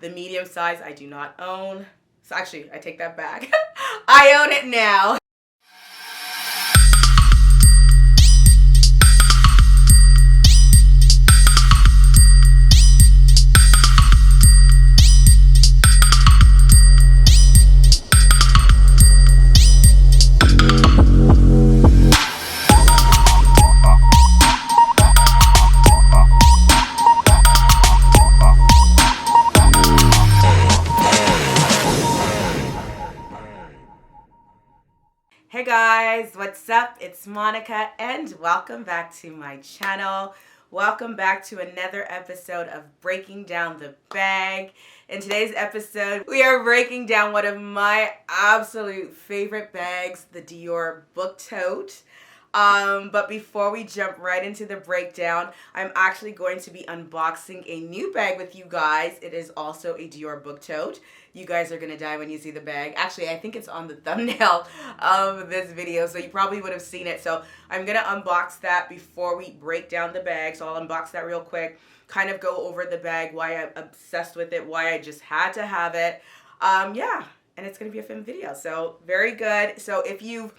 The medium size I do not own. So actually, I take that back. I own it now. Hey guys, what's up? It's Monica and welcome back to my channel. Welcome back to another episode of Breaking Down the Bag. In today's episode, we are breaking down one of my absolute favorite bags, the Dior Book Tote. But before we jump right into the breakdown, I'm actually going to be unboxing a new bag with you guys. It is also a Dior Book Tote. You guys are going to die when you see the bag. Actually, I think it's on the thumbnail of this video, so you probably would have seen it. So I'm going to unbox that before we break down the bag. So I'll unbox that real quick, kind of go over the bag, why I'm obsessed with it, why I just had to have it. Yeah, and it's going to be a fun video. So very good. So if you've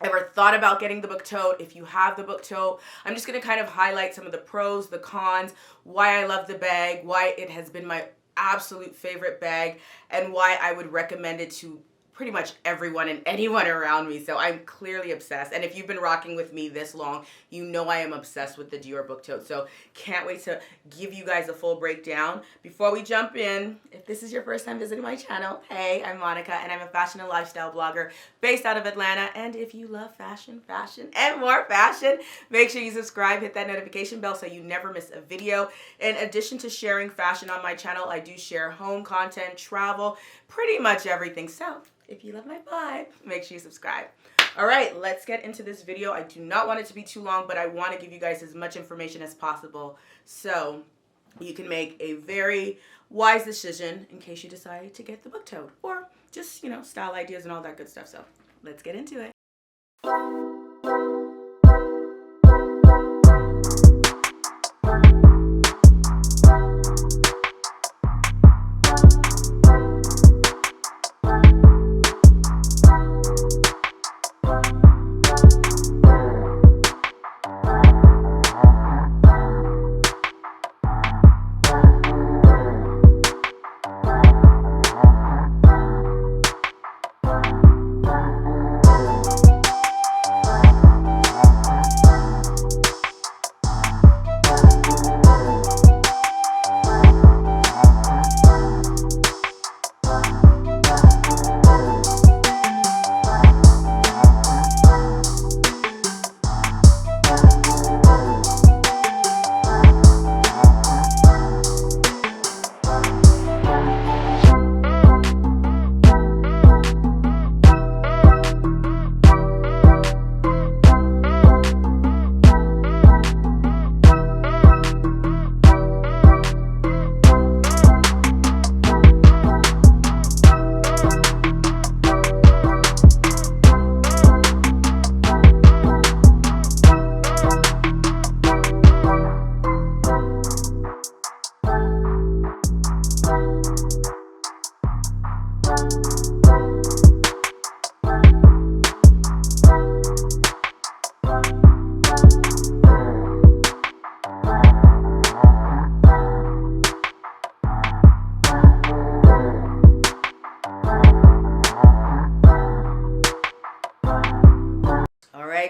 ever thought about getting the book tote, if you have the book tote, I'm just going to kind of highlight some of the pros, the cons, why I love the bag, why it has been my absolute favorite bag, and why I would recommend it to pretty much everyone and anyone around me. So I'm clearly obsessed. And if you've been rocking with me this long, you know I am obsessed with the Dior Book Tote. So can't wait to give you guys a full breakdown. Before we jump in, if this is your first time visiting my channel, hey, I'm Monica and I'm a fashion and lifestyle blogger based out of Atlanta. And if you love fashion, and more fashion, make sure you subscribe, hit that notification bell so you never miss a video. In addition to sharing fashion on my channel, I do share home content, travel, pretty much everything. So if you love my vibe, make sure you subscribe. All right, let's get into this video. I do not want it to be too long, but I want to give you guys as much information as possible so you can make a very wise decision in case you decide to get the book tote or just, you know, style ideas and all that good stuff. So let's get into it.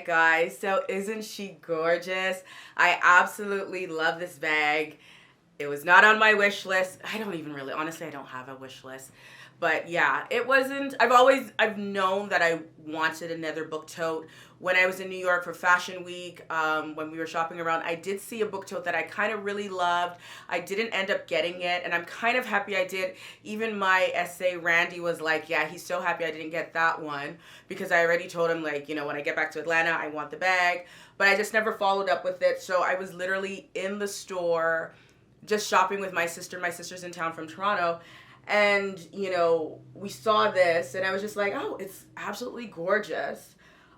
Guys, so isn't she gorgeous? I absolutely love this bag. It was not on my wish list. I don't even really, honestly, I don't have a wish list. But yeah, it wasn't, I've known that I wanted another book tote. When I was in New York for Fashion Week, when we were shopping around, I did see a book tote that I kind of really loved. I didn't end up getting it, and I'm kind of happy I did. Even my essay, Randy, was like, yeah, he's so happy I didn't get that one, because I already told him, like, you know, when I get back to Atlanta, I want the bag. But I just never followed up with it, so I was literally in the store just shopping with my sister. My sister's in town from Toronto. And, you know, we saw this, and I was just like, oh, it's absolutely gorgeous.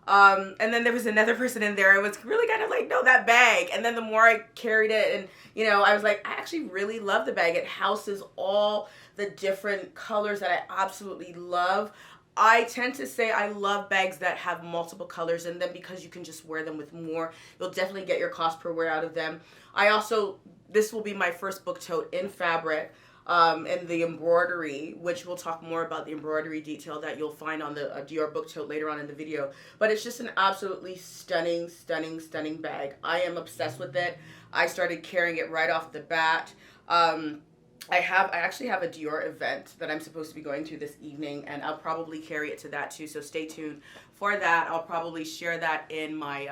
And then there was another person in there. It was really kind of like, no, that bag. And then the more I carried it, and I was like, I actually really love the bag. It houses all the different colors that I absolutely love. I tend to say I love bags that have multiple colors in them because you can just wear them with more. You'll definitely get your cost per wear out of them. This will be my first book tote in fabric. And the embroidery, which we'll talk more about the embroidery detail that you'll find on the Dior Book Tote later on in the video. But it's just an absolutely stunning, stunning, stunning bag. I am obsessed with it. I started carrying it right off the bat. I actually have a Dior event that I'm supposed to be going to this evening, and I'll probably carry it to that too. So stay tuned for that. I'll probably share that in my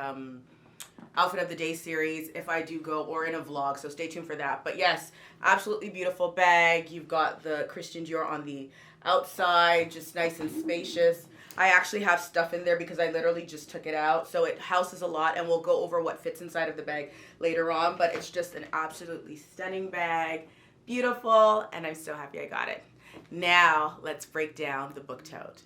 outfit of the day series if I do go, or in a vlog, so stay tuned for that. But yes, absolutely beautiful bag. You've got the Christian Dior on the outside, just nice and spacious. I actually have stuff in there because I literally just took it out, so it houses a lot, and we'll go over what fits inside of the bag later on. But it's just an absolutely stunning bag, beautiful, and I'm so happy I got it. Now let's break down the book tote.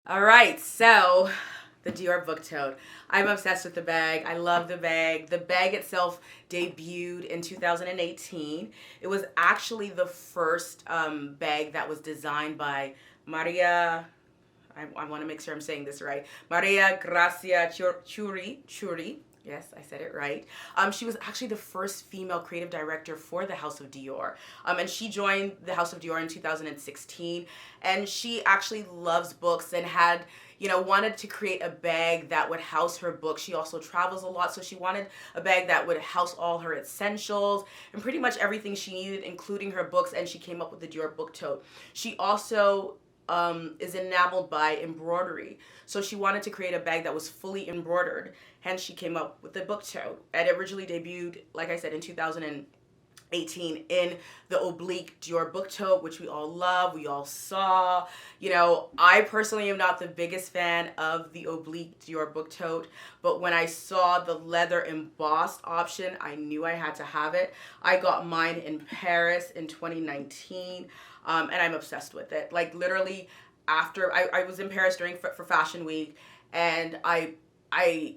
All right, so the Dior Book Tote. I'm obsessed with the bag. I love the bag. The bag itself debuted in 2018. It was actually the first bag that was designed by Maria, I want to make sure I'm saying this right, Maria Grazia Churi. Yes, I said it right. She was actually the first female creative director for the House of Dior. And she joined the House of Dior in 2016. And she actually loves books and had, wanted to create a bag that would house her books. She also travels a lot, so she wanted a bag that would house all her essentials and pretty much everything she needed, including her books, and she came up with the Dior Book Tote. She also is enameled by embroidery. So she wanted to create a bag that was fully embroidered. Hence, she came up with the book tote. It originally debuted, like I said, in 2018 in the oblique Dior Book Tote, which we all love, we all saw. I personally am not the biggest fan of the oblique Dior Book Tote, but when I saw the leather embossed option, I knew I had to have it. I got mine in Paris in 2019. And I'm obsessed with it. Like literally after I was in Paris for Fashion Week, and I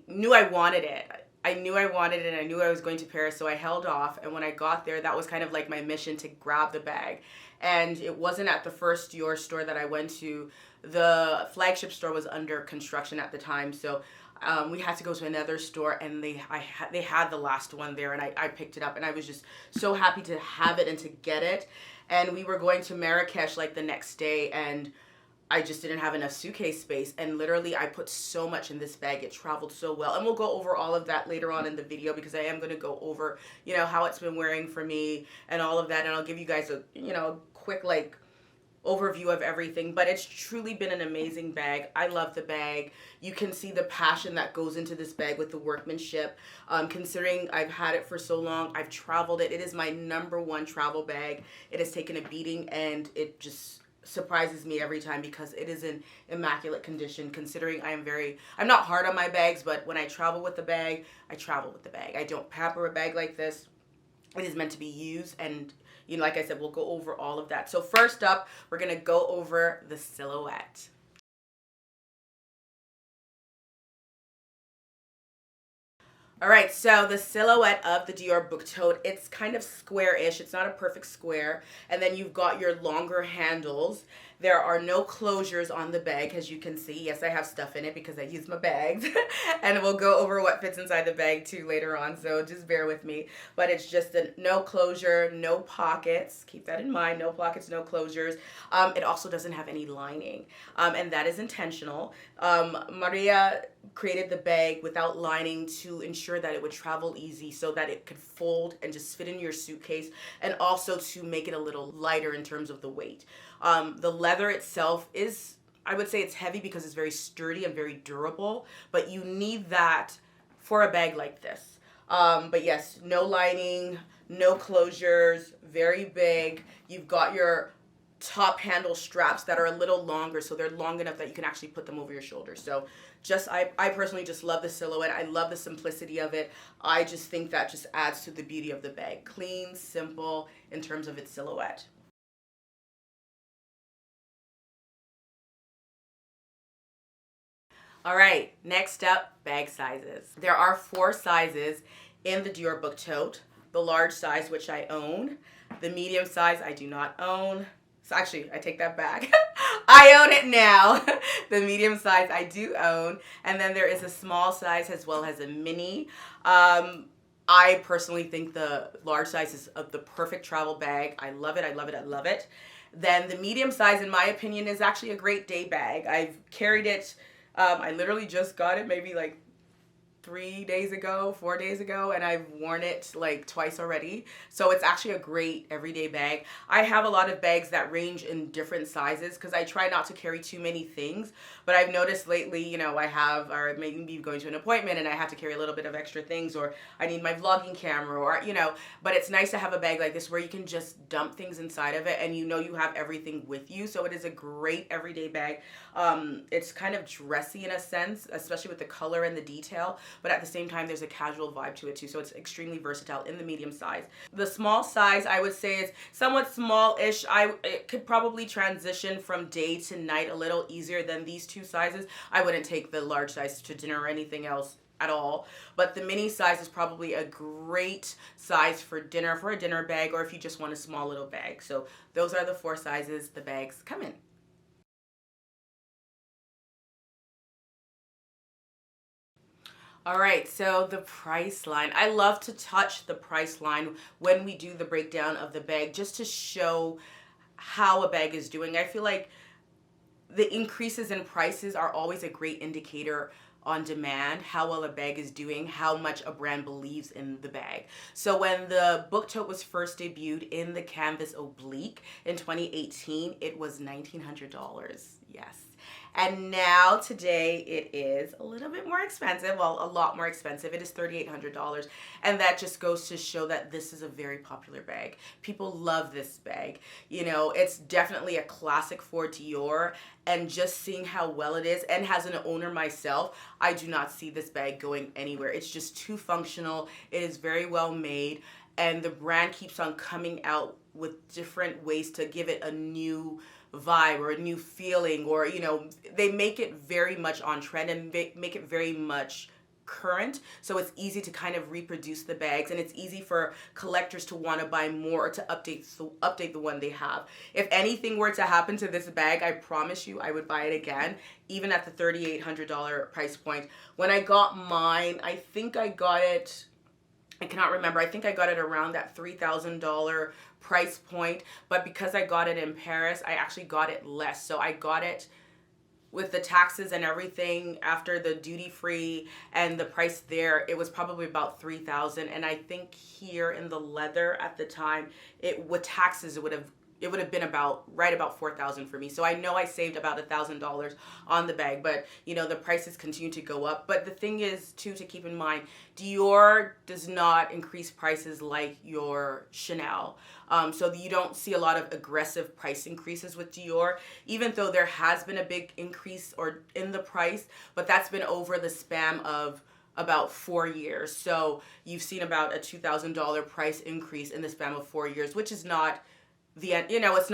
knew I wanted it. I knew I wanted it, and I knew I was going to Paris, so I held off. And when I got there, that was kind of like my mission to grab the bag. And it wasn't at the first Dior store that I went to. The flagship store was under construction at the time, so we had to go to another store, and they had the last one there, and I picked it up, and I was just so happy to have it and to get it. And we were going to Marrakesh like the next day, and I just didn't have enough suitcase space, and literally I put so much in this bag. It traveled so well, and we'll go over all of that later on in the video, because I am going to go over how it's been wearing for me and all of that, and I'll give you guys a quick overview of everything. But it's truly been an amazing bag. I love the bag. You can see the passion that goes into this bag with the workmanship. Considering I've had it for so long, I've traveled it. It is my #1 travel bag. It has taken a beating, and it just surprises me every time because it is in immaculate condition, considering I'm not hard on my bags, but when I travel with the bag, I travel with the bag. I don't pamper a bag like this. It is meant to be used, and like I said, we'll go over all of that. So first up, we're going to go over the silhouette. All right, so the silhouette of the Dior Book Tote, it's kind of square-ish. It's not a perfect square. And then you've got your longer handles. There are no closures on the bag, as you can see. Yes, I have stuff in it because I use my bags. And we'll go over what fits inside the bag too later on, so just bear with me. But it's just a no closure, no pockets. Keep that in mind, no pockets, no closures. It also doesn't have any lining, and that is intentional. Maria created the bag without lining to ensure that it would travel easy so that it could fold and just fit in your suitcase, and also to make it a little lighter in terms of the weight. The leather itself is, I would say it's heavy because it's very sturdy and very durable, but you need that for a bag like this. But yes, no lining, no closures, very big. You've got your top handle straps that are a little longer, so they're long enough that you can actually put them over your shoulders. So just, I personally just love the silhouette. I love the simplicity of it. I just think that just adds to the beauty of the bag. Clean, simple in terms of its silhouette. All right, next up, bag sizes. There are 4 sizes in the Dior Book Tote. The large size, which I own. The medium size, I do not own. So actually, I take that back. I own it now. The medium size, I do own. And then there is a small size as well as a mini. I personally think the large size is the perfect travel bag. I love it, I love it, I love it. Then the medium size, in my opinion, is actually a great day bag. I've carried it. I literally just got it maybe like 3 days ago, 4 days ago, and I've worn it like twice already. So it's actually a great everyday bag. I have a lot of bags that range in different sizes because I try not to carry too many things. But I've noticed lately, you know, or maybe going to an appointment and I have to carry a little bit of extra things, or I need my vlogging camera, or, you know, but it's nice to have a bag like this where you can just dump things inside of it and you know you have everything with you. So it is a great everyday bag. It's kind of dressy in a sense, especially with the color and the detail. But at the same time, there's a casual vibe to it too. So it's extremely versatile in the medium size. The small size, I would say, is somewhat small-ish. It could probably transition from day to night a little easier than these 2 sizes. I wouldn't take the large size to dinner or anything else at all. But the mini size is probably a great size for dinner, for a dinner bag, or if you just want a small little bag. So those are the 4 sizes the bags come in. All right, so the price line. I love to touch the price line when we do the breakdown of the bag just to show how a bag is doing. I feel like the increases in prices are always a great indicator on demand, how well a bag is doing, how much a brand believes in the bag. So when the Book Tote was first debuted in the canvas oblique in 2018, it was $1,900. Yes. And now today it is a little bit more expensive. Well, a lot more expensive. It is $3,800. And that just goes to show that this is a very popular bag. People love this bag. You know, it's definitely a classic for Dior. And just seeing how well it is, and as an owner myself, I do not see this bag going anywhere. It's just too functional. It is very well made. And the brand keeps on coming out with different ways to give it a new vibe or a new feeling, or, you know, they make it very much on trend and make it very much current, so it's easy to kind of reproduce the bags, and it's easy for collectors to want to buy more or to update the one they have. If anything were to happen to this bag, I promise you I would buy it again, even at the $3,800 price point. When I got mine, I think I got it, I cannot remember, I think I got it around that $3,000 price point, but because I got it in Paris, I actually got it less. So I got it with the taxes and everything after the duty free and the price there, it was probably about $3,000. And I think here in the leather at the time, with taxes, it would have been about $4,000 for me. So I know I saved about $1,000 on the bag, but you know, the prices continue to go up. But the thing is too, to keep in mind, Dior does not increase prices like your Chanel. So you don't see a lot of aggressive price increases with Dior, even though there has been a big increase in the price, but that's been over the span of about 4 years. So you've seen about a $2,000 price increase in the span of 4 years, which is not the end, you know, it's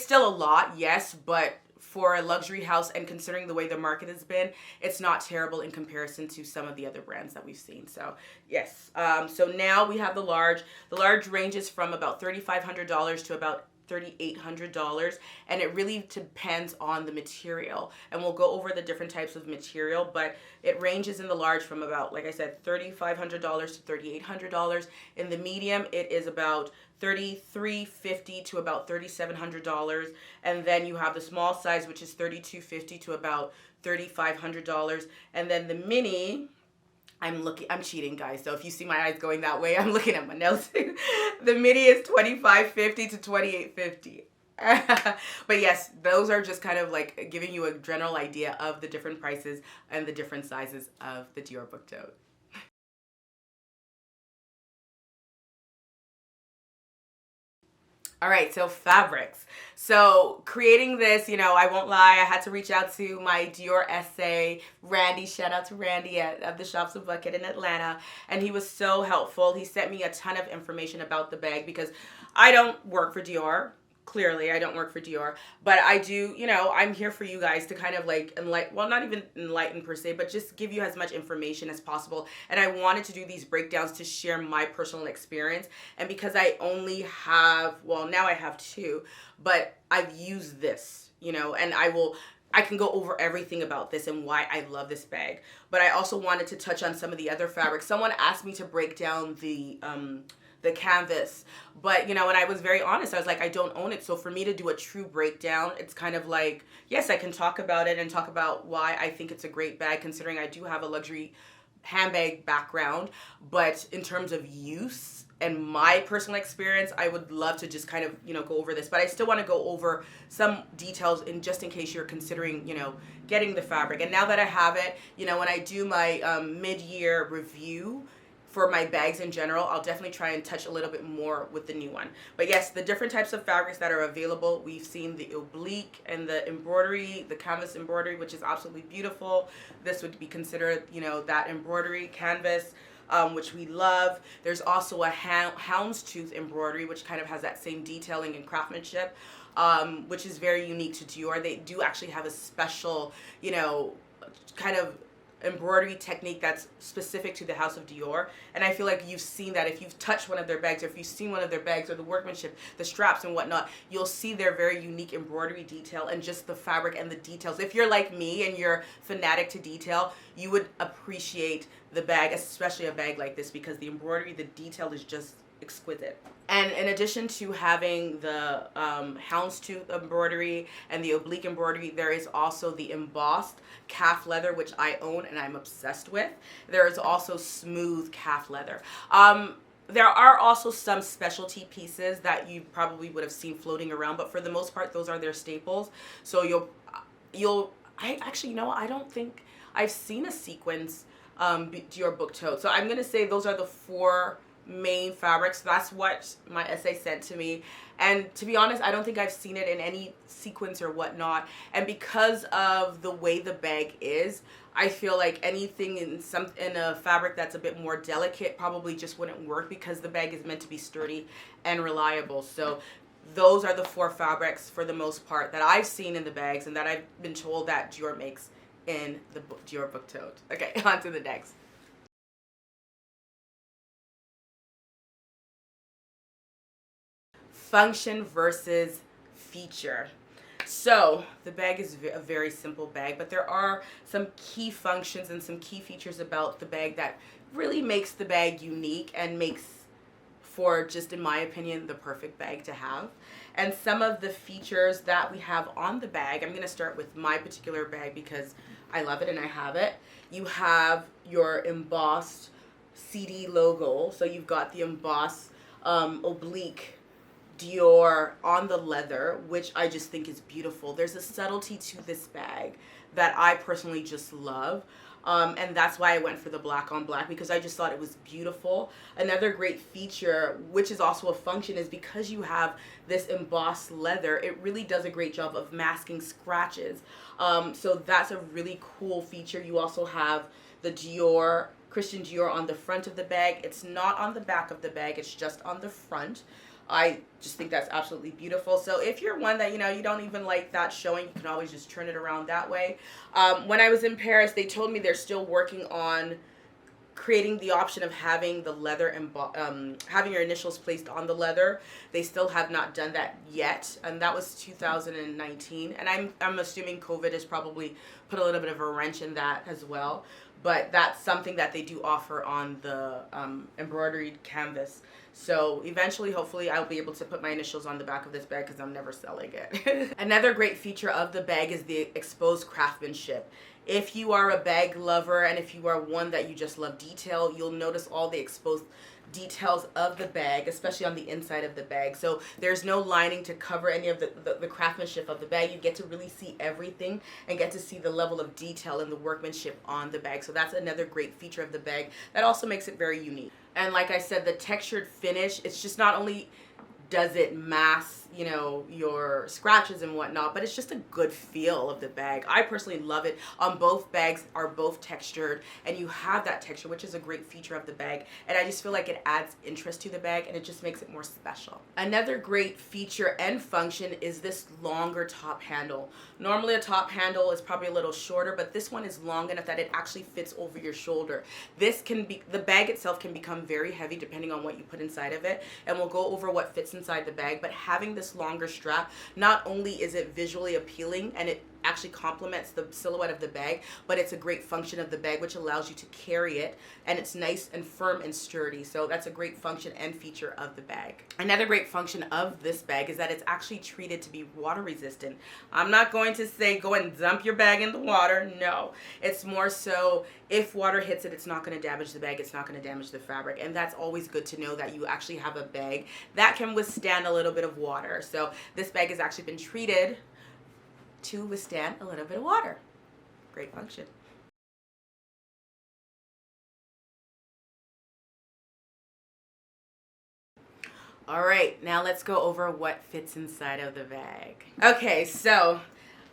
still a lot, yes, but for a luxury house and considering the way the market has been, it's not terrible in comparison to some of the other brands that we've seen. So yes, so now we have the large. The large ranges from about $3,500 to about $3,800, and it really depends on the material, and we'll go over the different types of material, but it ranges in the large from about, like I said, $3,500 to $3,800. In the medium, it is about $3,350 to about $3,700, and then you have the small size, which is $3,250 to about $3,500, and then the mini, I'm cheating, guys. So if you see my eyes going that way, I'm looking at my notes. The mini is $2,550 to $2,850. But yes, those are just kind of like giving you a general idea of the different prices and the different sizes of the Dior Book Tote. All right, so fabrics. So creating this, I won't lie, I had to reach out to my Dior SA, Randy. Shout out to Randy at the Shops of Bucket in Atlanta. And he was so helpful. He sent me a ton of information about the bag because I don't work for Dior. Clearly, I don't work for Dior, but I do, I'm here for you guys to kind of like enlighten, well, not even enlighten per se, but just give you as much information as possible. And I wanted to do these breakdowns to share my personal experience. And because I only have, well, now I have two, but I've used this, and I can go over everything about this and why I love this bag. But I also wanted to touch on some of the other fabrics. Someone asked me to break down the canvas, but and I was very honest. I was like, I don't own it, so for me to do a true breakdown, it's kind of like, yes, I can talk about it and talk about why I think it's a great bag, considering I do have a luxury handbag background, but in terms of use and my personal experience, I would love to just kind of go over this, but I still want to go over some details just in case you're considering getting the fabric. And now that I have it, when I do my mid-year review for my bags in general, I'll definitely try and touch a little bit more with the new one. But yes, the different types of fabrics that are available, we've seen the oblique and the embroidery, the canvas embroidery, which is absolutely beautiful. This would be considered, that embroidery canvas, which we love. There's also a houndstooth embroidery, which kind of has that same detailing and craftsmanship, which is very unique to Dior. They do actually have a special, kind of embroidery technique that's specific to the House of Dior, and I feel like you've seen that if you've touched one of their bags, or if you've seen one of their bags, or the workmanship, the straps and whatnot, you'll see their very unique embroidery detail and just the fabric and the details. If you're like me and you're fanatic to detail, you would appreciate the bag, especially a bag like this, because the embroidery, the detail is just exquisite. And in addition to having the houndstooth embroidery and the oblique embroidery, there is also the embossed calf leather, which I own and I'm obsessed with. There is also smooth calf leather. There are also some specialty pieces that you probably would have seen floating around, but for the most part, those are their staples. So I actually, I don't think I've seen a sequins Dior Book Tote. So I'm gonna say those are the four main fabrics. That's what my essay sent to me, and to be honest, I don't think I've seen it in any sequence or whatnot. And because of the way the bag is, I feel like anything in a fabric that's a bit more delicate probably just wouldn't work, because the bag is meant to be sturdy and reliable. So those are the four fabrics for the most part that I've seen in the bags and that I've been told that Dior makes in the Dior Book Tote. Okay, on to the next. Function versus feature. So the bag is a very simple bag, but there are some key functions and some key features about the bag that really makes the bag unique and makes for, just in my opinion, the perfect bag to have. And some of the features that we have on the bag, I'm going to start with my particular bag because I love it and I have it. You have your embossed CD logo. So you've got the embossed oblique Dior on the leather, which I just think is beautiful. There's a subtlety to this bag that I personally just love. And that's why I went for the black on black, because I just thought it was beautiful. Another great feature, which is also a function, is because you have this embossed leather, it really does a great job of masking scratches. So that's a really cool feature. You also have the Dior, Christian Dior on the front of the bag. It's not on the back of the bag, it's just on the front. I just think that's absolutely beautiful. So if you're one that, you don't even like that showing, you can always just turn it around that way. When I was in Paris, they told me they're still working on creating the option of having the leather and having your initials placed on the leather. They still have not done that yet, and that was 2019. And I'm assuming COVID has probably put a little bit of a wrench in that as well. But that's something that they do offer on the embroidered canvas. So eventually, hopefully, I'll be able to put my initials on the back of this bag because I'm never selling it. Another great feature of the bag is the exposed craftsmanship. If you are a bag lover and if you are one that you just love detail, you'll notice all the exposed details of the bag, especially on the inside of the bag. So there's no lining to cover any of the craftsmanship of the bag. You get to really see everything and get to see the level of detail and the workmanship on the bag. So that's another great feature of the bag that also makes it very unique. And like I said, the textured finish, it's just not only does it mask, you know, your scratches and whatnot, but it's just a good feel of the bag. I personally love it. Both bags are both textured, and you have that texture, which is a great feature of the bag. And I just feel like it adds interest to the bag, and it just makes it more special. Another great feature and function is this longer top handle. Normally a top handle is probably a little shorter, but this one is long enough that it actually fits over your shoulder. This can be, the bag itself can become very heavy depending on what you put inside of it, and we'll go over what fits inside the bag. But having this longer strap, not only is it visually appealing and it actually complements the silhouette of the bag, but it's a great function of the bag, which allows you to carry it, and it's nice and firm and sturdy. So that's a great function and feature of the bag. Another great function of this bag is that it's actually treated to be water resistant. I'm not going to say go and dump your bag in the water. No, it's more so if water hits it, it's not going to damage the bag, it's not going to damage the fabric. And that's always good to know, that you actually have a bag that can withstand a little bit of water. So this bag has actually been treated to withstand a little bit of water. Great function. All right, now let's go over what fits inside of the bag. Okay, so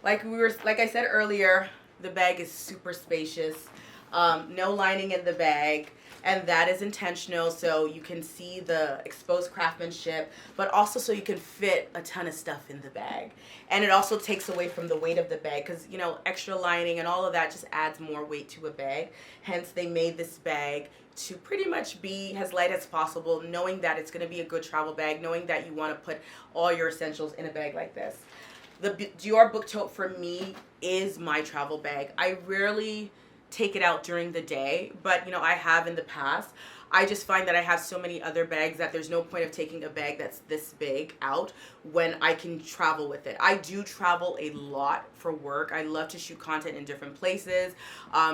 like I said earlier, the bag is super spacious. No lining in the bag, and that is intentional, so you can see the exposed craftsmanship, but also so you can fit a ton of stuff in the bag. And it also takes away from the weight of the bag, because, you know, extra lining and all of that just adds more weight to a bag. Hence, they made this bag to pretty much be as light as possible, knowing that it's going to be a good travel bag, knowing that you want to put all your essentials in a bag like this. The Dior Book Tote for me is my travel bag. I rarely take it out during the day, but you know, I have in the past. I just find that I have so many other bags that there's no point of taking a bag that's this big out when I can travel with it. I do travel a lot for work. I love to shoot content in different places,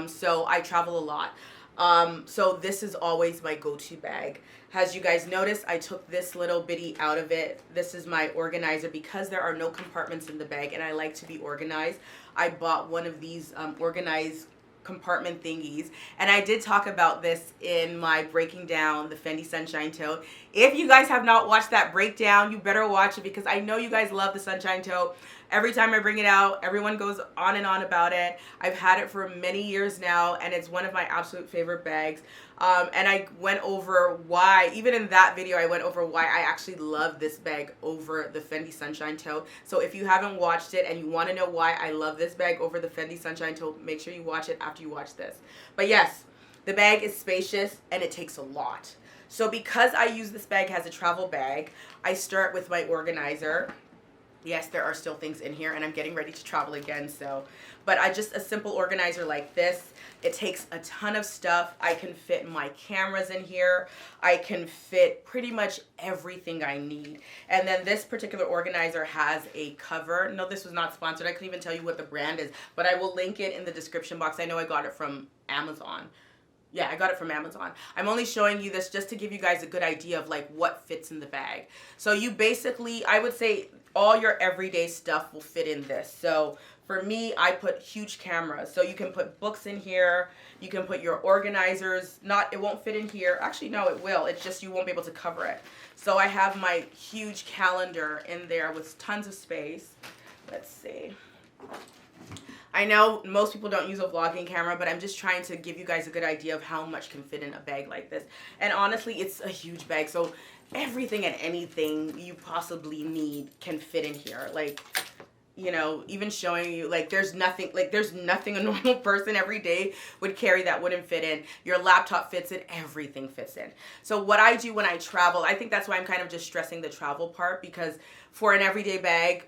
so I travel a lot. So this is always my go-to bag. As you guys notice, I took this little bitty out of it. This is my organizer because there are no compartments in the bag and I like to be organized. I bought one of these organized compartment thingies, and I did talk about this in my breaking down the Fendi Sunshine tote. If you guys have not watched that breakdown, you better watch it, because I know you guys love the Sunshine tote. Every time I bring it out, everyone goes on and on about it. I've had it for many years now, and it's one of my absolute favorite bags. And I went over why, even in that video, I went over why I actually love this bag over the Fendi Sunshine tote. So if you haven't watched it and you want to know why I love this bag over the Fendi Sunshine tote, make sure you watch it after you watch this. But yes, the bag is spacious and it takes a lot. So because I use this bag as a travel bag, I start with my organizer. Yes, there are still things in here and I'm getting ready to travel again, so. But just a simple organizer like this, it takes a ton of stuff. I can fit my cameras in here. I can fit pretty much everything I need. And then this particular organizer has a cover. No, this was not sponsored. I couldn't even tell you what the brand is, but I will link it in the description box. I know I got it from Amazon. Yeah, I got it from Amazon. I'm only showing you this just to give you guys a good idea of like what fits in the bag. So you basically, I would say all your everyday stuff will fit in this. So for me, I put huge cameras. So you can put books in here. You can put your organizers. It won't fit in here. Actually, no, it will. It's just you won't be able to cover it. So I have my huge calendar in there with tons of space. Let's see. I know most people don't use a vlogging camera, but I'm just trying to give you guys a good idea of how much can fit in a bag like this. And honestly, it's a huge bag, so everything and anything you possibly need can fit in here. Like, you know, even showing you, like, there's nothing a normal person every day would carry that wouldn't fit in. Your laptop fits in, everything fits in. So what I do when I travel, I think that's why I'm kind of just stressing the travel part, because for an everyday bag,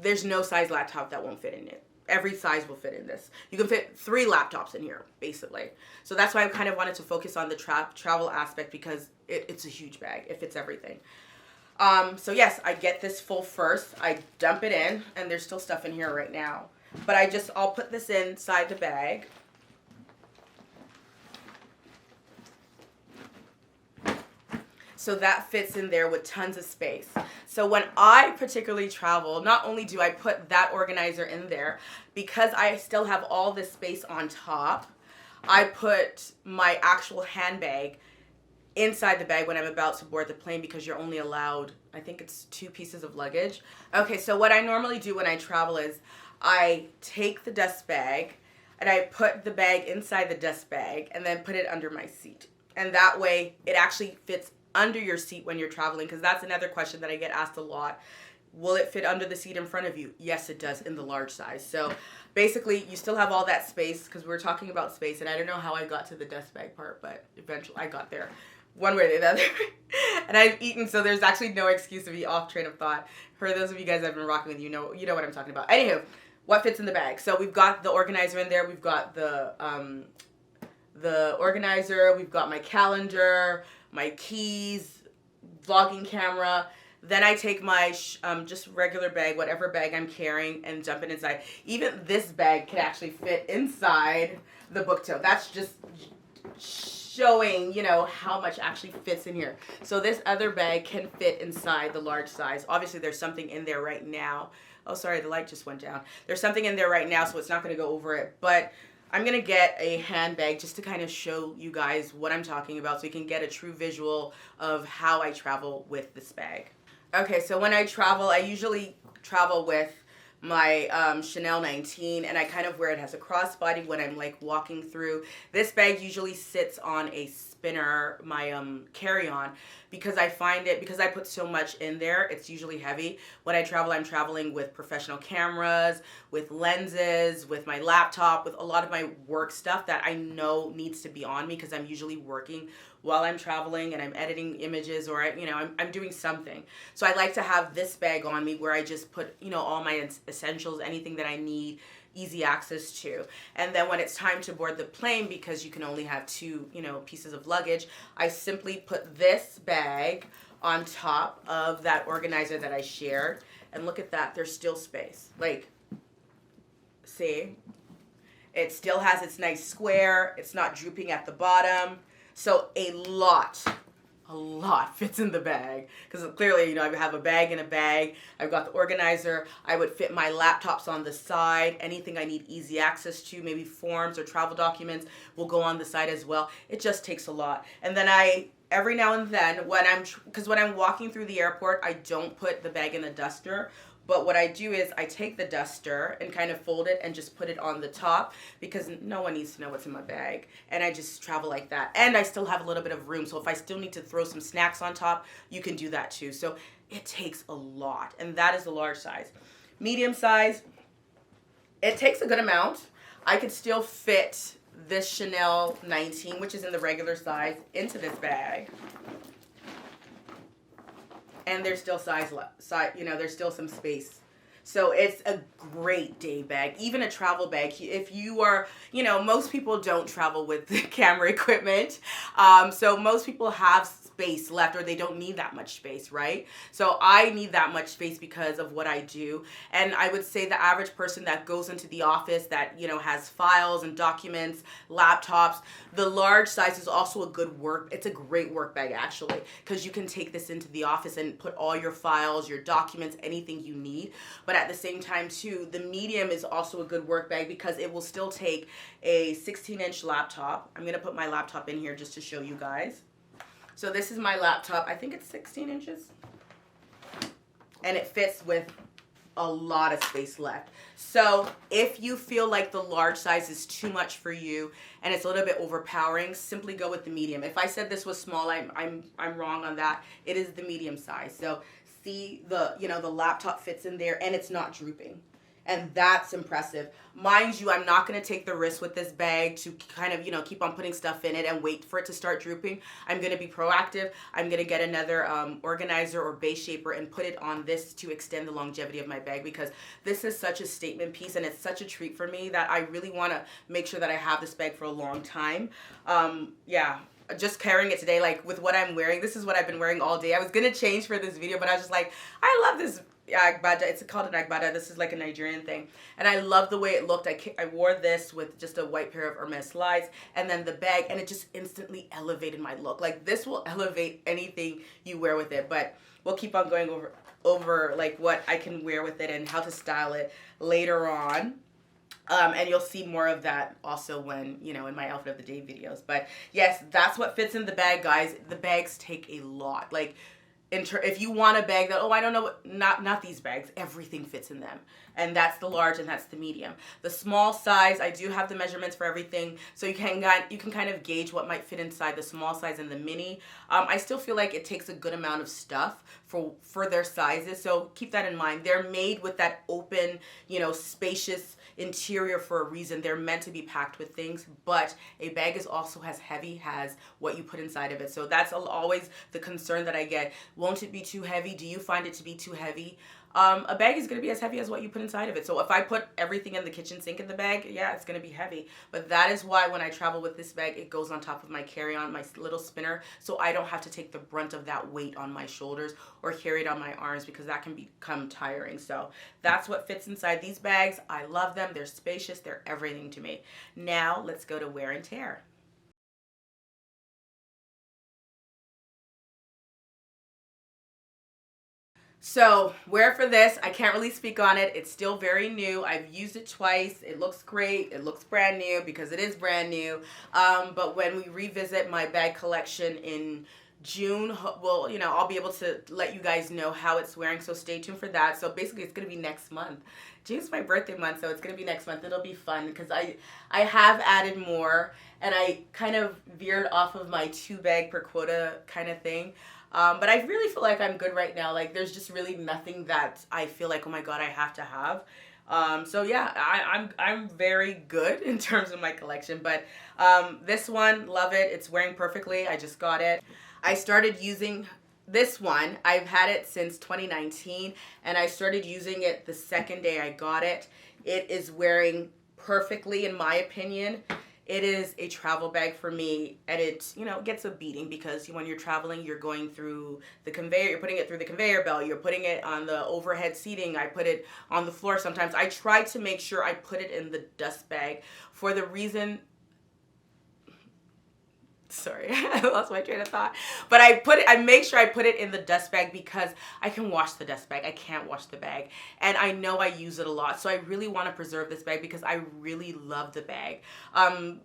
there's no size laptop that won't fit in it. Every size will fit in this. You can fit 3 laptops in here, basically. So that's why I kind of wanted to focus on the travel aspect, because it's a huge bag. It fits everything. So yes, I get this full first. I dump it in, and there's still stuff in here right now. But I'll put this inside the bag. So that fits in there with tons of space. So when I particularly travel, not only do I put that organizer in there, because I still have all this space on top, I put my actual handbag inside the bag when I'm about to board the plane, because you're only allowed, I think it's 2 pieces of luggage. Okay, so what I normally do when I travel is I take the dust bag and I put the bag inside the dust bag and then put it under my seat. And that way it actually fits under your seat when you're traveling, because that's another question that I get asked a lot. Will it fit under the seat in front of you? Yes, it does, in the large size. So basically, you still have all that space, because we're talking about space, and I don't know how I got to the dust bag part, but eventually I got there. One way or the other. And I've eaten, so there's actually no excuse to be off train of thought. For those of you guys that have been rocking with, you know what I'm talking about. Anywho, what fits in the bag? So we've got the organizer in there. We've got the organizer. We've got my calendar, my keys, vlogging camera. Then I take my just regular bag, whatever bag I'm carrying, and dump it inside. Even this bag can actually fit inside the book tote. That's just showing, you know, how much actually fits in here. So this other bag can fit inside the large size. Obviously, there's something in there right now. Oh, sorry, the light just went down. There's something in there right now, so it's not going to go over it. But I'm going to get a handbag just to kind of show you guys what I'm talking about, so you can get a true visual of how I travel with this bag. Okay, so when I travel, I usually travel with my Chanel 19, and I kind of wear it as a crossbody when I'm like walking through. This bag usually sits on a spinner, my carry-on, because I find it, because I put so much in there, it's usually heavy. When I travel, I'm traveling with professional cameras, with lenses, with my laptop, with a lot of my work stuff that I know needs to be on me, because I'm usually working while I'm traveling and I'm editing images, or I'm doing something. So I like to have this bag on me where I just put, all my essentials, anything that I need, easy access to. And then when it's time to board the plane, because you can only have 2, pieces of luggage, I simply put this bag on top of that organizer that I shared. And look at that, there's still space. Like, see? It still has its nice square. It's not drooping at the bottom. So a lot fits in the bag, because clearly, I have a bag in a bag. I've got the organizer. I would fit my laptops on the side. Anything I need easy access to, maybe forms or travel documents, will go on the side as well. It just takes a lot. And then every now and then, when I'm walking through the airport, I don't put the bag in the duster. But what I do is I take the duster and kind of fold it and just put it on the top, because no one needs to know what's in my bag. And I just travel like that. And I still have a little bit of room. So if I still need to throw some snacks on top, you can do that too. So it takes a lot. And that is the large size. Medium size, it takes a good amount. I could still fit this Chanel 19, which is in the regular size, into this bag. And there's still there's still some space. So it's a great day bag, even a travel bag. If you are, most people don't travel with the camera equipment. So most people have space left, or they don't need that much space, right? So I need that much space because of what I do. And I would say the average person that goes into the office that, has files and documents, laptops, the large size is also it's a great work bag actually, because you can take this into the office and put all your files, your documents, anything you need. But at the same time too, the medium is also a good work bag, because it will still take a 16-inch laptop. I'm going to put my laptop in here just to show you guys. So this is my laptop. I think it's 16 inches. And it fits with a lot of space left. So if you feel like the large size is too much for you and it's a little bit overpowering, simply go with the medium. If I said this was small, I'm wrong on that. It is the medium size. So see the, you know, the laptop fits in there and it's not drooping. And that's impressive. Mind you, I'm not going to take the risk with this bag to kind of, you know, keep on putting stuff in it and wait for it to start drooping. I'm going to be proactive. I'm going to get another organizer or base shaper and put it on this to extend the longevity of my bag, because this is such a statement piece and it's such a treat for me that I really want to make sure that I have this bag for a long time. Yeah. Just carrying it today, like with what I'm wearing, this is what I've been wearing all day. I was going to change for this video, but I was just like, I love this agbada. It's called an agbada. This is like a Nigerian thing. And I love the way it looked. I wore this with just a white pair of Hermes slides and then the bag, and it just instantly elevated my look. Like, this will elevate anything you wear with it. But we'll keep on going over like what I can wear with it and how to style it later on. And you'll see more of that also when, you know, in my outfit of the day videos. But yes, that's what fits in the bag, guys. The bags take a lot. Like, if you want a bag that, oh, I don't know, not these bags, everything fits in them. And that's the large and that's the medium. The small size, I do have the measurements for everything, so you can kind of gauge what might fit inside the small size and the mini. I still feel like it takes a good amount of stuff for their sizes, so keep that in mind. They're made with that open, you know, spacious interior for a reason. They're meant to be packed with things, but a bag is also as heavy as what you put inside of it. So that's always the concern that I get. Won't it be too heavy? Do you find it to be too heavy? A bag is going to be as heavy as what you put inside of it. So if I put everything in the kitchen sink in the bag, yeah, it's going to be heavy. But that is why when I travel with this bag, it goes on top of my carry-on, my little spinner, so I don't have to take the brunt of that weight on my shoulders or carry it on my arms, because that can become tiring. So that's what fits inside these bags. I love them. They're spacious. They're everything to me. Now let's go to wear and tear. So wear for this, I can't really speak on it. It's still very new. I've used it twice. It looks great. It looks brand new because it is brand new. But when we revisit my bag collection in June, well, you know, I'll be able to let you guys know how it's wearing, so stay tuned for that. So basically it's going to be next month. June's my birthday month, so it's going to be next month. It'll be fun because I have added more, and I kind of veered off of my 2 bag per quota kind of thing. But I really feel like I'm good right now. Like, there's just really nothing that I feel like, oh my God, I have to have. So yeah, I'm very good in terms of my collection. But this one, love it. It's wearing perfectly. I just got it. I started using this one. I've had it since 2019, and I started using it the second day I got it. It is wearing perfectly, in my opinion. It is a travel bag for me, and it, you know, gets a beating because when you're traveling, you're going through the conveyor, you're putting it through the conveyor belt, you're putting it on the overhead seating. I put it on the floor sometimes. I try to make sure I put it in the dust bag for the reason, sorry, I lost my train of thought. But I make sure I put it in the dust bag because I can wash the dust bag. I can't wash the bag. And I know I use it a lot. So I really want to preserve this bag because I really love the bag.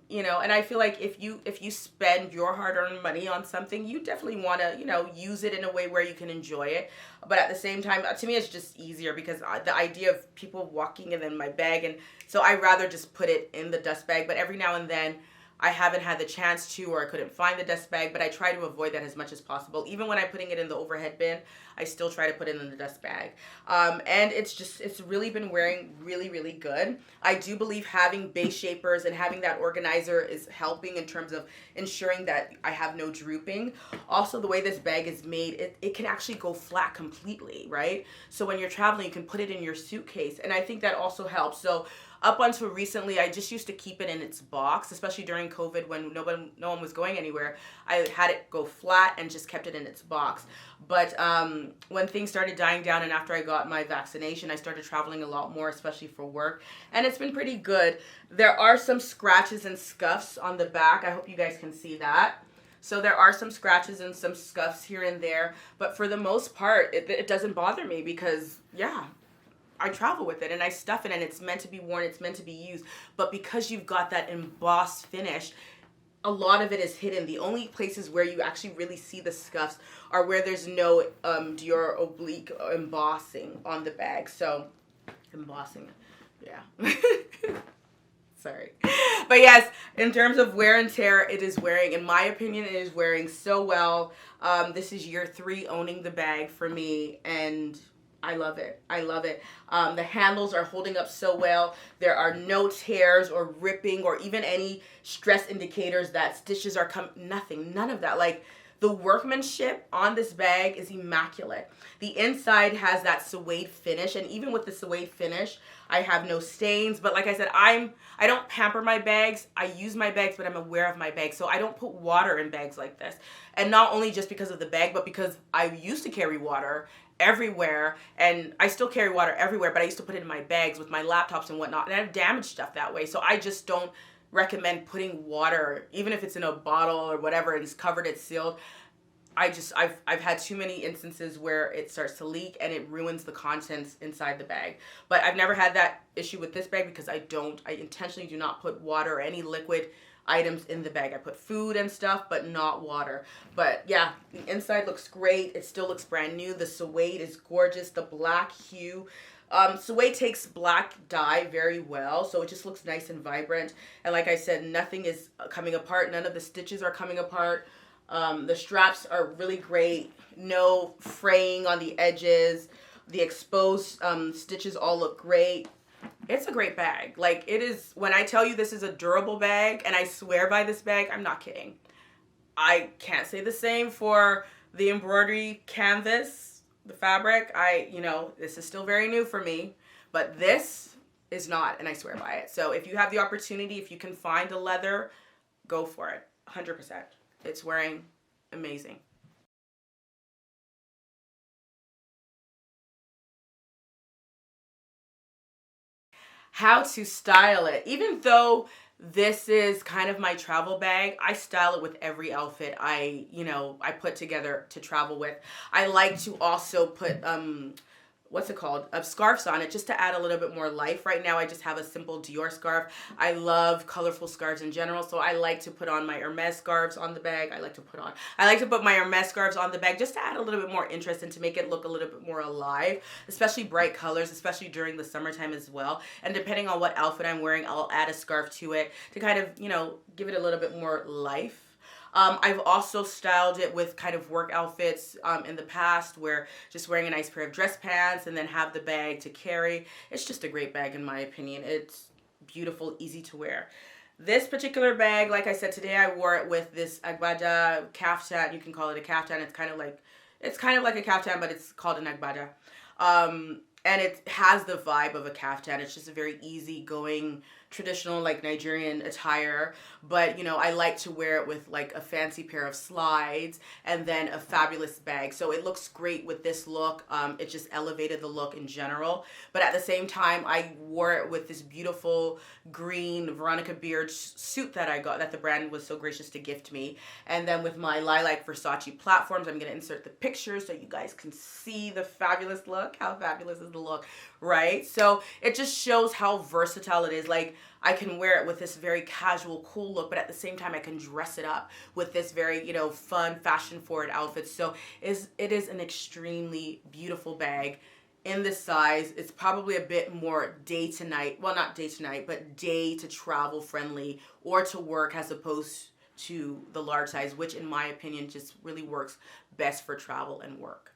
You know, and I feel like if you spend your hard-earned money on something, you definitely want to, you know, use it in a way where you can enjoy it. But at the same time, to me, it's just easier because the idea of people walking and then my bag, and so I rather just put it in the dust bag. But every now and then, I haven't had the chance to, or I couldn't find the dust bag, but I try to avoid that as much as possible. Even when I'm putting it in the overhead bin, I still try to put it in the dust bag. And it's really been wearing really, really good. I do believe having base shapers and having that organizer is helping in terms of ensuring that I have no drooping. Also, the way this bag is made, it can actually go flat completely, right? So when you're traveling, you can put it in your suitcase. And I think that also helps. So up until recently, I just used to keep it in its box, especially during COVID when no one was going anywhere. I had it go flat and just kept it in its box. But when things started dying down and after I got my vaccination, I started traveling a lot more, especially for work. And it's been pretty good. There are some scratches and scuffs on the back. I hope you guys can see that. So there are some scratches and some scuffs here and there. But for the most part, it doesn't bother me because, yeah, I travel with it and I stuff it and it's meant to be worn, it's meant to be used. But because you've got that embossed finish, a lot of it is hidden. The only places where you actually really see the scuffs are where there's no Dior oblique embossing on the bag. So, embossing, yeah. Sorry. But yes, in terms of wear and tear, it is wearing, in my opinion, it is wearing so well. This is year 3 owning the bag for me, and I love it. I love it. The handles are holding up so well. There are no tears or ripping or even any stress indicators that stitches are coming. Nothing. None of that. Like, the workmanship on this bag is immaculate. The inside has that suede finish, and even with the suede finish, I have no stains. But like I said, I don't pamper my bags. I use my bags, but I'm aware of my bags. So I don't put water in bags like this. And not only just because of the bag, but because I used to carry water everywhere, and I still carry water everywhere, but I used to put it in my bags with my laptops and whatnot, and I've damaged stuff that way. So I just don't recommend putting water, even if it's in a bottle or whatever, and it's covered, it's sealed. I've had too many instances where it starts to leak and it ruins the contents inside the bag. But I've never had that issue with this bag because I intentionally do not put water or any liquid items in the bag. I put food and stuff, but not water. But yeah, the inside looks great. It still looks brand new. The suede is gorgeous. The black hue. Suede takes black dye very well, so it just looks nice and vibrant. And like I said, nothing is coming apart. None of the stitches are coming apart. The straps are really great. No fraying on the edges. The exposed stitches all look great. It's a great bag. Like, it is, when I tell you this is a durable bag, and I swear by this bag, I'm not kidding. I can't say the same for the embroidery canvas, the fabric. This is still very new for me, but this is not, and I swear by it. So if you have the opportunity, if you can find a leather, go for it. 100%. It's wearing amazing. How to style it. Even though this is kind of my travel bag, I style it with every outfit I put together to travel with. I like to also put scarves on it, just to add a little bit more life. Right now I just have a simple Dior scarf. I love colorful scarves in general, so I like to put on my Hermes scarves on the bag. I like to put my Hermes scarves on the bag just to add a little bit more interest and to make it look a little bit more alive, especially bright colors, especially during the summertime as well. And depending on what outfit I'm wearing, I'll add a scarf to it to kind of, give it a little bit more life. I've also styled it with kind of work outfits in the past, where just wearing a nice pair of dress pants and then have the bag to carry. It's just a great bag in my opinion. It's beautiful, easy to wear. This particular bag, like I said, today I wore it with this agbada kaftan. You can call it a kaftan. It's kind of like a kaftan, but it's called an agbada. And it has the vibe of a kaftan. It's just a very easy-going, traditional, like, Nigerian attire. But, I like to wear it with, like, a fancy pair of slides and then a fabulous bag. So it looks great with this look. It just elevated the look in general. But at the same time, I wore it with this beautiful green Veronica Beard suit that I got, that the brand was so gracious to gift me. And then with my lilac Versace platforms, I'm going to insert the pictures so you guys can see the fabulous look. How fabulous is the look, right? So it just shows how versatile it is. Like, I can wear it with this very casual, cool look, but at the same time, I can dress it up with this very, fun, fashion-forward outfit. So it is an extremely beautiful bag. In this size, it's probably a bit more day to night. Well, not day to night, but day to travel friendly or to work, as opposed to the large size, which in my opinion just really works best for travel and work.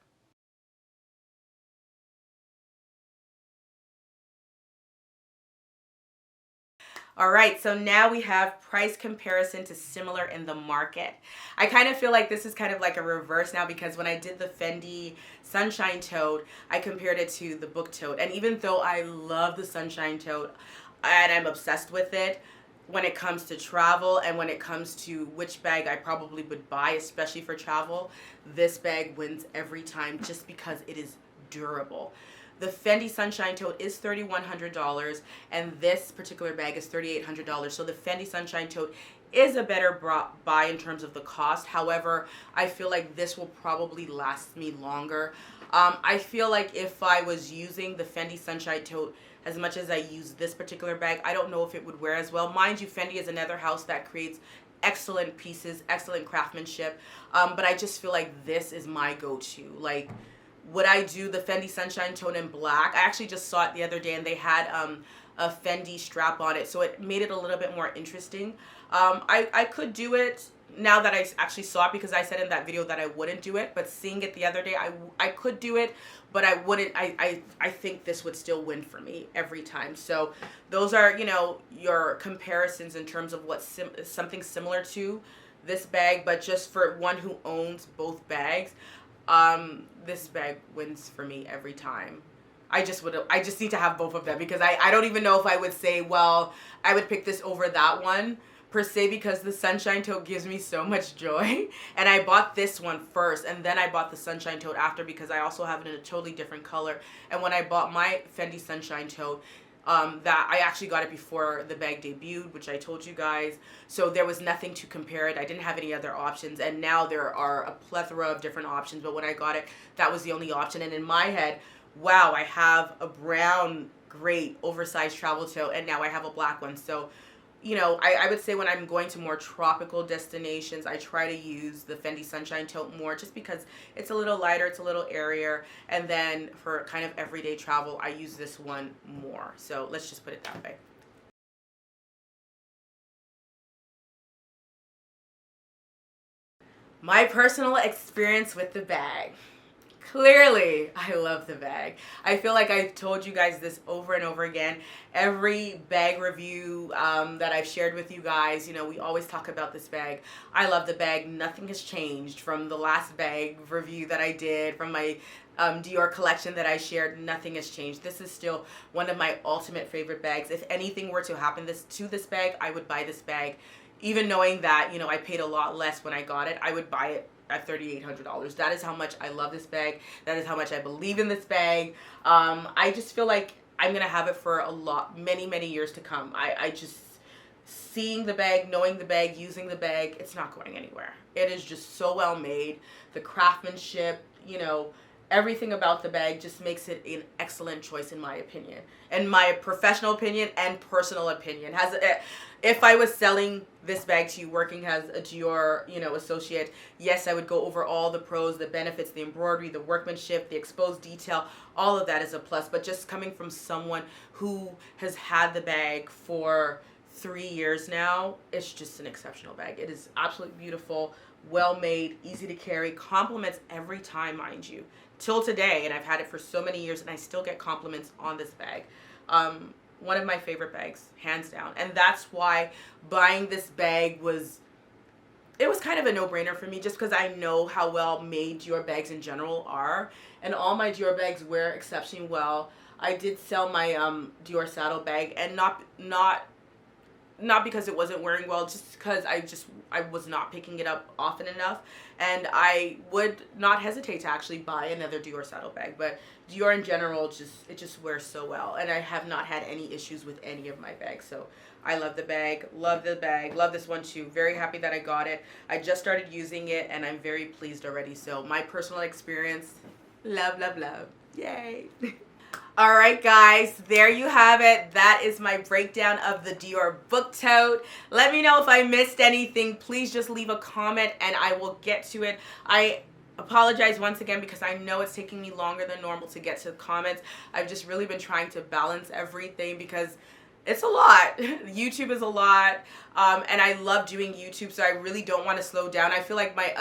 All right, so now we have price comparison to similar in the market. I kind of feel like this is kind of like a reverse now, because when I did the Fendi Sunshine tote, I compared it to the Book Tote. And even though I love the Sunshine tote and I'm obsessed with it, when it comes to travel and when it comes to which bag I probably would buy, especially for travel, this bag wins every time just because it is durable. The Fendi Sunshine tote is $3,100 and this particular bag is $3,800. So the Fendi Sunshine tote is a better buy in terms of the cost. However, I feel like this will probably last me longer. I feel like if I was using the Fendi Sunshine tote as much as I use this particular bag, I don't know if it would wear as well. Mind you, Fendi is another house that creates excellent pieces, excellent craftsmanship. But I just feel like this is my go-to. Like, would I do the Fendi Sunshine tote in black? I actually just saw it the other day and they had a Fendi strap on it, so it made it a little bit more interesting. I could do it now that I actually saw it, because I said in that video that I wouldn't do it, but seeing it the other day, I could do it, but I wouldn't. I think this would still win for me every time. So those are, you know, your comparisons in terms of what something similar to this bag, but just for one who owns both bags, this bag wins for me every time. I just need to have both of them, because I don't even know if I would say, well, I would pick this over that one per se, because the Sunshine Tote gives me so much joy. And I bought this one first, and then I bought the Sunshine Tote after, because I also have it in a totally different color. And when I bought my Fendi Sunshine Tote, that I actually got it before the bag debuted, which I told you guys, so there was nothing to compare it. I didn't have any other options, and now there are a plethora of different options, but when I got it, that was the only option. And in my head, wow, I have a brown great oversized travel tote, and now I have a black one. So, you know, I would say when I'm going to more tropical destinations, I try to use the Fendi Sunshine Tote more, just because it's a little lighter, it's a little airier. And then for kind of everyday travel, I use this one more. So let's just put it that way. My personal experience with the bag. Clearly, I love the bag. I feel like I've told you guys this over and over again. Every bag review that I've shared with you guys, you know, we always talk about this bag. I love the bag. Nothing has changed from the last bag review that I did, from my Dior collection that I shared. Nothing has changed. This is still one of my ultimate favorite bags. If anything were to happen to this bag, I would buy this bag. Even knowing that, you know, I paid a lot less when I got it, I would buy it at $3,800. That is how much I love this bag. That is how much I believe in this bag. I just feel like I'm gonna have it for many years to come. I just, seeing the bag, knowing the bag, using the bag, it's not going anywhere. It is just so well made. The craftsmanship, you know, everything about the bag just makes it an excellent choice, in my opinion, and my professional opinion and personal opinion. If I was selling this bag to you, working as a Dior, you know, associate, yes, I would go over all the pros, the benefits, the embroidery, the workmanship, the exposed detail. All of that is a plus. But just coming from someone who has had the bag for 3 years now, it's just an exceptional bag. It is absolutely beautiful, well made, easy to carry, compliments every time, mind you, till today. And I've had it for so many years, and I still get compliments on this bag. One of my favorite bags, hands down. And that's why buying this bag was kind of a no-brainer for me, just because I know how well made Dior bags in general are, and all my Dior bags wear exceptionally well. I did sell my Dior saddle bag, and not because it wasn't wearing well, just because I was not picking it up often enough, and I would not hesitate to actually buy another Dior saddle bag. But Dior in general, it just wears so well, and I have not had any issues with any of my bags. So I love the bag, love this one too. Very happy that I got it. I just started using it, and I'm very pleased already. So my personal experience, love, yay. All right, guys, there you have it. That is my breakdown of the Dior Book Tote. Let me know if I missed anything. Please just leave a comment and I will get to it. I apologize once again, because I know it's taking me longer than normal to get to the comments. I've just really been trying to balance everything, because it's a lot. YouTube is a lot, and I love doing YouTube, so I really don't want to slow down. I feel like my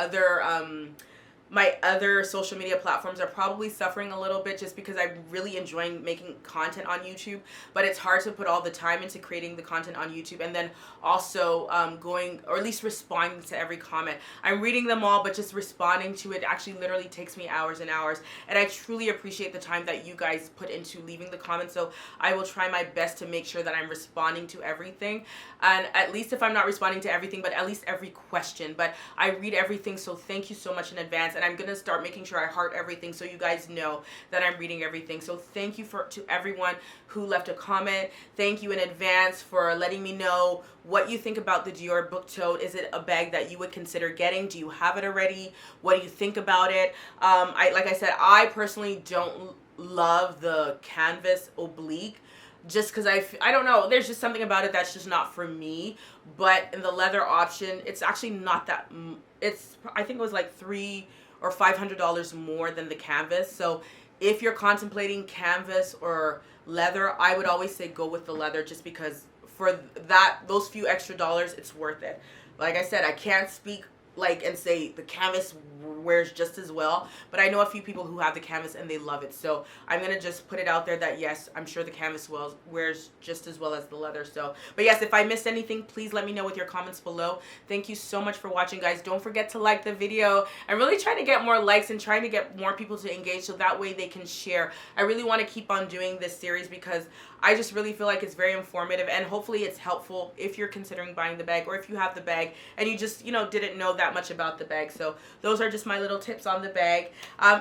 other social media platforms are probably suffering a little bit, just because I'm really enjoying making content on YouTube, but it's hard to put all the time into creating the content on YouTube, and then also going, or at least responding to every comment. I'm reading them all, but just responding to it actually literally takes me hours and hours, and I truly appreciate the time that you guys put into leaving the comments. So I will try my best to make sure that I'm responding to everything, and at least if I'm not responding to everything, but at least every question. But I read everything, so thank you so much in advance. And I'm gonna start making sure I heart everything, so you guys know that I'm reading everything. So thank you to everyone who left a comment. Thank you in advance for letting me know what you think about the Dior Book Tote. Is it a bag that you would consider getting? Do you have it already? What do you think about it? Like I said, I personally don't love the canvas oblique, just because I don't know, there's just something about it that's just not for me. But in the leather option, it's actually not that, I think it was like $300 or $500 more than the canvas. So if you're contemplating canvas or leather, I would always say go with the leather, just because for those few extra dollars, it's worth it. Like I said, I can't speak like and say the canvas wears just as well, but I know a few people who have the canvas and they love it. So I'm gonna just put it out there that yes, I'm sure the canvas wears just as well as the leather. So, but yes, if I missed anything, please let me know with your comments below. Thank you so much for watching, guys. Don't forget to like the video. I'm really trying to get more likes and trying to get more people to engage, so that way they can share. I really want to keep on doing this series because I just really feel like it's very informative, and hopefully it's helpful if you're considering buying the bag, or if you have the bag and you just, you know, didn't know that much about the bag. So those are just my little tips on the bag.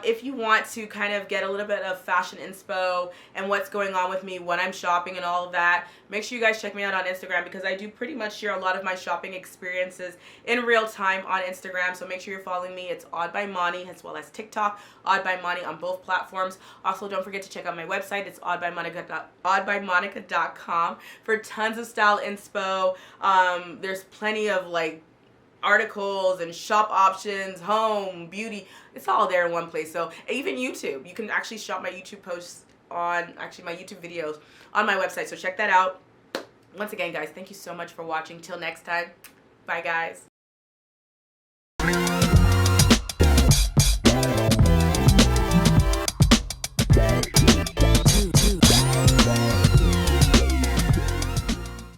If you want to kind of get a little bit of fashion inspo and what's going on with me when I'm shopping and all of that, make sure you guys check me out on Instagram, because I do pretty much share a lot of my shopping experiences in real time on Instagram. So make sure you're following me. It's Odd by Moni, as well as TikTok, Odd by Moni on both platforms. Also, don't forget to check out my website. It's oddbymonica.com for tons of style inspo. There's plenty of like articles and shop options, home, beauty. It's all there in one place. So even YouTube, you can actually shop my YouTube posts on, actually my YouTube videos on my website. So check that out. Once again, guys, thank you so much for watching. Till next time, bye guys.